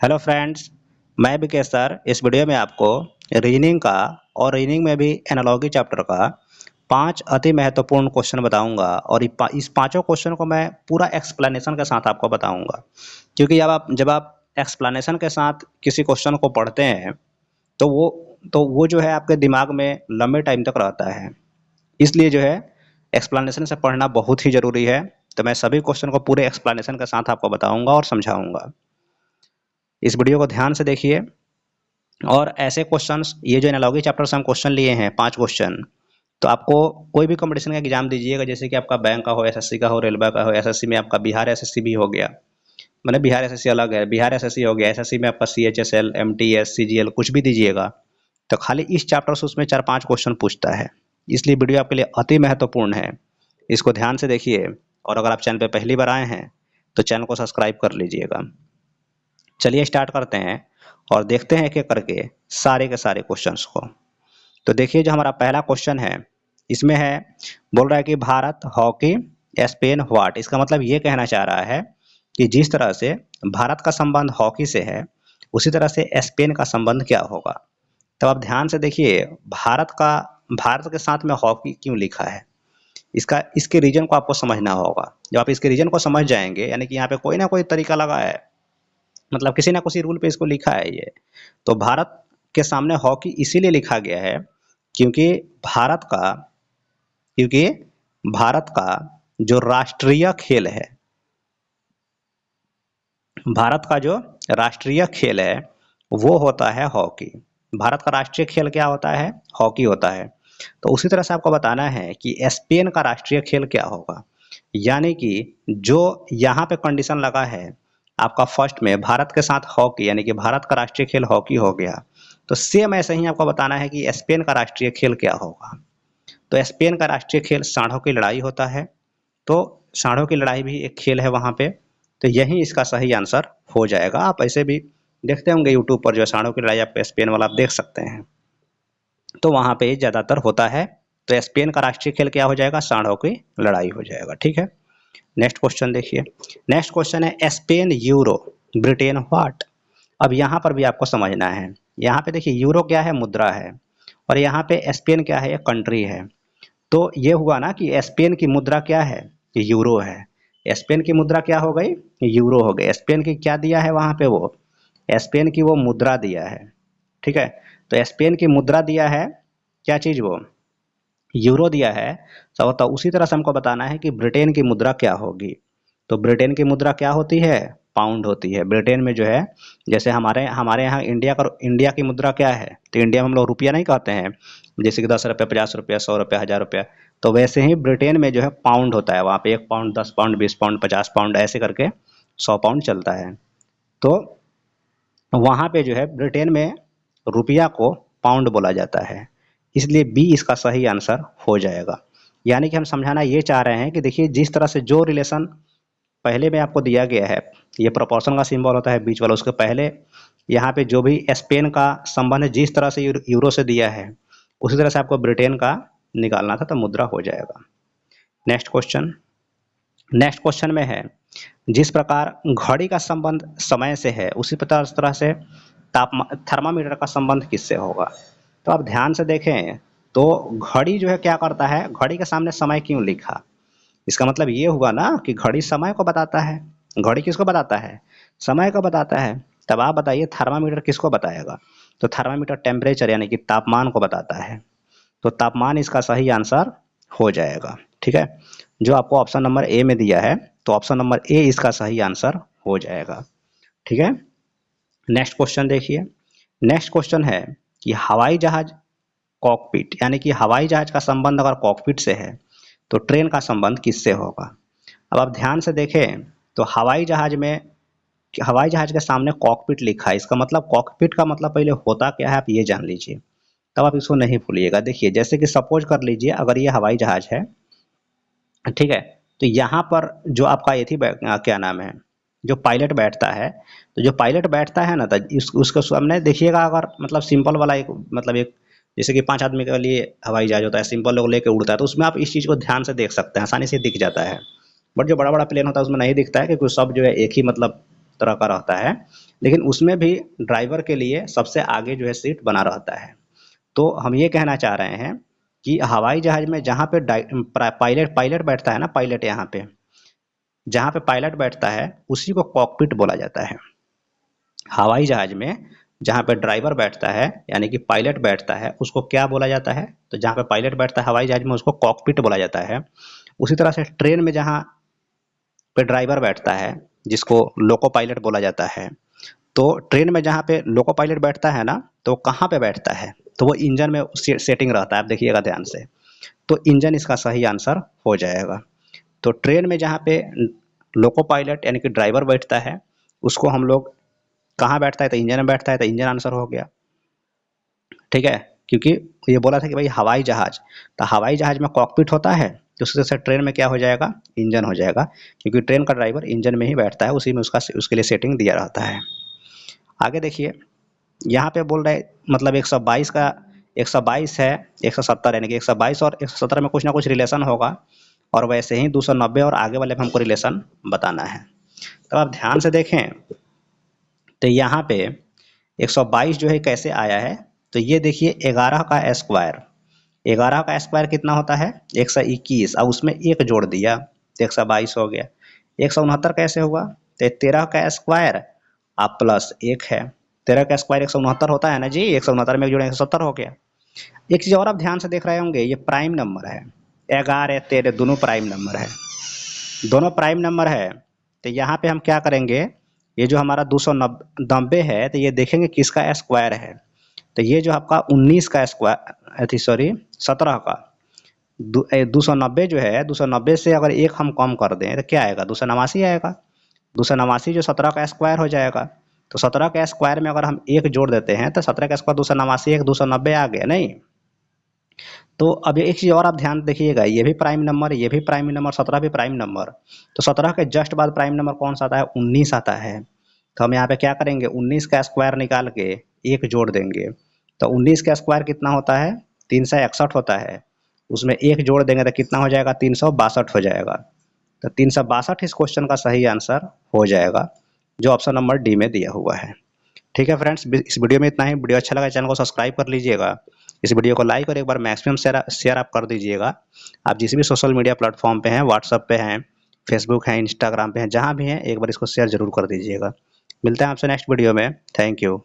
Hello friends, मैं Vikesh sir इस video में आपको रीजनिंग का और रीजनिंग में भी एनालॉजी चैप्टर का 5 अति महत्वपूर्ण क्वेश्चन बताऊंगा और इस पांचों क्वेश्चन को मैं पूरा एक्सप्लेनेशन के साथ आपको बताऊंगा। क्योंकि जब आप एक्सप्लेनेशन के साथ किसी क्वेश्चन को पढ़ते हैं तो वो जो है आपके दिमाग में लंबे टाइम तक रहता है। इसलिए जो है एक्सप्लेनेशन से पढ़ना बहुत ही ज़रूरी है। तो मैं सभी क्वेश्चन को पूरे एक्सप्लेनेशन के साथ आपको बताऊंगा और समझाऊंगा। इस वीडियो को ध्यान से देखिए और ऐसे क्वेश्चंस, ये जो एनालॉजी चैप्टर से हम क्वेश्चन लिए हैं 5 क्वेश्चन, तो आपको कोई भी कंपटीशन का एग्जाम दीजिएगा, जैसे कि आपका बैंक का हो, एसएससी का हो, रेलवे का हो। एसएससी में आपका बिहार एसएससी भी हो गया, मैंने बिहार एसएससी अलग है, बिहार एसएससी हो गया। एसएससी में आपका सीएचएसएल, एमटीएस, सीजीएल कुछ भी दीजिएगा तो खाली इस चैप्टर से उसमें 4-5 क्वेश्चन पूछता है। इसलिए वीडियो आपके लिए अति महत्वपूर्ण है, इसको ध्यान से देखिए। और अगर आप चैनल पर पहली बार आए हैं तो चैनल को सब्सक्राइब कर लीजिएगा। चलिए स्टार्ट करते हैं और देखते हैं एक एक करके सारे के सारे क्वेश्चंस को। तो देखिए, जो हमारा पहला क्वेश्चन है इसमें है, बोल रहा है कि भारत हॉकी स्पेन व्हाट। इसका मतलब ये कहना चाह रहा है कि जिस तरह से भारत का संबंध हॉकी से है उसी तरह से स्पेन का संबंध क्या होगा। तो आप ध्यान से देखिए, भारत के साथ में हॉकी क्यों लिखा है, इसके रीजन को आपको समझना होगा। जब आप इसके रीजन को समझ जाएंगे, यानी कि यहाँ पे कोई ना कोई तरीका लगा है, मतलब किसी ना किसी रूल पे इसको लिखा है ये। तो भारत के सामने हॉकी इसीलिए लिखा गया है क्योंकि भारत का क्योंकि भारत का जो राष्ट्रीय खेल है, भारत का जो राष्ट्रीय खेल है वो होता है हॉकी। भारत का राष्ट्रीय खेल क्या होता है? हॉकी होता है। तो उसी तरह से आपको बताना है कि स्पेन का राष्ट्रीय खेल क्या होगा। यानी कि जो यहाँ पे कंडीशन लगा है आपका फर्स्ट में, भारत के साथ हॉकी, यानी कि भारत का राष्ट्रीय खेल हॉकी हो गया। तो सेम ऐसे ही आपको बताना है कि स्पेन का राष्ट्रीय खेल क्या होगा। तो स्पेन का राष्ट्रीय खेल सांडों की लड़ाई होता है। तो सांडों की लड़ाई भी एक खेल है वहाँ पे। तो यही इसका सही आंसर हो जाएगा। आप ऐसे भी देखते होंगे यूट्यूब पर, जो सांडों की लड़ाई आपको स्पेन वाला आप देख सकते हैं, तो वहाँ पे ज़्यादातर होता है। तो स्पेन का राष्ट्रीय खेल क्या हो जाएगा? सांडों की लड़ाई हो जाएगा। ठीक है, नेक्स्ट क्वेश्चन देखिए। नेक्स्ट क्वेश्चन है, स्पेन यूरो, ब्रिटेन व्हाट। अब यहाँ पर भी आपको समझना है। यहाँ पे देखिए, यूरो क्या है? मुद्रा है। और यहाँ पे स्पेन क्या है? एक कंट्री है। तो ये हुआ ना कि स्पेन की मुद्रा क्या है? यूरो है। स्पेन की मुद्रा क्या हो गई? यूरो हो गई। स्पेन की क्या दिया है वहाँ पे? वो स्पेन की वो मुद्रा दिया है। ठीक है, तो स्पेन की मुद्रा दिया है, क्या चीज़? वो यूरो दिया है। तो उसी तरह से हमको बताना है कि ब्रिटेन की मुद्रा क्या होगी। तो ब्रिटेन की मुद्रा क्या होती है? पाउंड होती है। ब्रिटेन में जो है, जैसे हमारे हमारे यहाँ इंडिया की मुद्रा क्या है? तो इंडिया में हम लोग रुपया नहीं कहते हैं, जैसे कि 10 रुपये, 50 रुपया, 100 रुपया, 1000 रुपया। तो वैसे ही ब्रिटेन में जो है पाउंड होता है। वहाँ पे 1 पाउंड, 10 पाउंड, 20 पाउंड, 50 पाउंड, ऐसे करके 100 पाउंड चलता है। तो वहाँ पे जो है ब्रिटेन में रुपया को पाउंड बोला जाता है। इसलिए बी इसका सही आंसर हो जाएगा। यानी कि हम समझाना ये चाह रहे हैं कि देखिए, जिस तरह से जो रिलेशन पहले में आपको दिया गया है, ये प्रोपोर्शन का सिंबल होता है बीच वाला, उसके पहले यहाँ पे जो भी स्पेन का संबंध है, जिस तरह से यूरो से दिया है उसी तरह से आपको ब्रिटेन का निकालना था, तो मुद्रा हो जाएगा। Next question. नेक्स्ट क्वेश्चन में है, जिस प्रकार घड़ी का संबंध समय से है उसी तरह से तापमान, थर्मामीटर का संबंध किससे होगा। तो आप ध्यान से देखें तो घड़ी जो है क्या करता है? घड़ी के सामने समय क्यों लिखा? इसका मतलब ये हुआ ना कि घड़ी समय को बताता है। घड़ी किसको बताता है? समय को बताता है। तब आप बताइए थर्मामीटर किसको बताएगा? तो थर्मामीटर टेम्परेचर, यानी कि तापमान को बताता है। तो तापमान इसका सही आंसर हो जाएगा। ठीक है, जो आपको ऑप्शन नंबर ए में दिया है, तो ऑप्शन नंबर ए इसका सही आंसर हो जाएगा। ठीक है, नेक्स्ट क्वेश्चन देखिए। नेक्स्ट क्वेश्चन है कि हवाई जहाज कॉकपिट, यानी कि हवाई जहाज का संबंध अगर कॉकपिट से है तो ट्रेन का संबंध किससे होगा। अब आप ध्यान से देखें तो हवाई जहाज के सामने कॉकपिट लिखा है। इसका मतलब कॉकपिट का मतलब पहले होता क्या है आप ये जान लीजिए, तब आप इसको नहीं भूलिएगा। देखिए, जैसे कि सपोज कर लीजिए अगर ये हवाई जहाज है, ठीक है, तो यहाँ पर जो आपका ये थी क्या नाम है, जो पायलट बैठता है, तो जो पायलट बैठता है ना, तो उसके सामने देखिएगा, अगर मतलब सिंपल वाला एक, मतलब एक, जैसे कि 5 आदमी के लिए हवाई जहाज होता है, सिंपल लोग लेके उड़ता है, तो उसमें आप इस चीज़ को ध्यान से देख सकते हैं, आसानी से दिख जाता है। बट जो बड़ा बड़ा प्लेन होता है उसमें नहीं दिखता है, क्योंकि सब जो है एक ही मतलब तरह का रहता है। लेकिन उसमें भी ड्राइवर के लिए सबसे आगे जो है सीट बना रहता है। तो हम ये कहना चाह रहे हैं कि हवाई जहाज में जहाँ पे पायलट पायलट बैठता है ना, पायलट यहाँ पे जहाँ पे पायलट बैठता है उसी को कॉकपिट बोला जाता है। हवाई जहाज में जहाँ पे ड्राइवर बैठता है यानी कि पायलट बैठता है उसको क्या बोला जाता है? तो जहाँ पे पायलट बैठता है हवाई जहाज में उसको कॉकपिट बोला जाता है। उसी तरह से ट्रेन में जहाँ पे ड्राइवर बैठता है जिसको लोको पायलट बोला जाता है, तो ट्रेन में जहाँ पे लोको पायलट बैठता है ना, तो कहाँ पे बैठता है? तो वो इंजन में सेटिंग रहता है। आप देखिएगा ध्यान से, तो इंजन इसका सही आंसर हो जाएगा। तो ट्रेन में जहाँ पे लोको पायलट यानी कि ड्राइवर बैठता है उसको हम लोग कहाँ बैठता है? तो इंजन में बैठता है, तो इंजन आंसर हो गया। ठीक है, क्योंकि ये बोला था कि भाई हवाई जहाज, तो हवाई जहाज में कॉकपिट होता है, तो उसी तरह से ट्रेन में क्या हो जाएगा? इंजन हो जाएगा, क्योंकि ट्रेन का ड्राइवर इंजन में ही बैठता है, उसी में उसका उसके लिए सेटिंग दिया रहता है। आगे देखिए, यहाँ पे बोल रहे मतलब 122 का 122 है, 170 यानी कि 122 और 170 में कुछ ना कुछ रिलेशन होगा, और वैसे ही 290 और आगे वाले में हमको रिलेशन बताना है। तो आप ध्यान से देखें, तो यहाँ पे 122 जो है कैसे आया है? तो ये देखिए 11 का स्क्वायर, 11 का स्क्वायर कितना होता है? 121, और उसमें एक जोड़ दिया तो 122 हो गया। 169 कैसे हुआ? तो 13 का स्क्वायर आप प्लस एक है, 13 का स्क्वायर 169 होता है ना जी, 169 में एक जोड़े 170 हो गया। एक चीज़ और आप ध्यान से देख रहे होंगे, ये प्राइम नंबर है, 11 13 दोनों प्राइम नंबर है, दोनों प्राइम नंबर है। तो यहाँ पे हम क्या करेंगे, ये जो हमारा 290 है, तो ये देखेंगे किसका स्क्वायर है। तो ये जो आपका 19 का स्क्वायर सॉरी 17 का 290 जो है, 290 से अगर एक हम कम कर दें तो क्या आएगा? 289 आएगा। 289 जो 17 का स्क्वायर हो जाएगा। तो 17 के स्क्वायर में अगर हम एक जोड़ देते हैं तो 17 का स्क्वायर 289 एक 290 आ गया नहीं। तो अब एक चीज़ और आप ध्यान देखिएगा, ये भी प्राइम नंबर, ये भी प्राइम नंबर, 17 भी प्राइम नंबर। तो 17 के जस्ट बाद प्राइम नंबर कौन सा आता है? 19 आता है। तो हम यहाँ पे क्या करेंगे, 19 का स्क्वायर निकाल के एक जोड़ देंगे। तो 19 का स्क्वायर कितना होता है? 361 होता है। उसमें एक जोड़ देंगे तो कितना हो जाएगा? 362 हो जाएगा। तो 362 इस क्वेश्चन का सही आंसर हो जाएगा, जो ऑप्शन नंबर डी में दिया हुआ है। ठीक है फ्रेंड्स, इस वीडियो में इतना ही। वीडियो अच्छा लगा चैनल को सब्सक्राइब कर लीजिएगा, इस वीडियो को लाइक और एक बार मैक्सिमम शेयर आप कर दीजिएगा। आप जिस भी सोशल मीडिया प्लेटफॉर्म पे हैं, व्हाट्सएप पे हैं, फेसबुक है, इंस्टाग्राम पे हैं, जहाँ भी हैं एक बार इसको शेयर जरूर कर दीजिएगा। मिलते हैं आपसे नेक्स्ट वीडियो में। Thank you.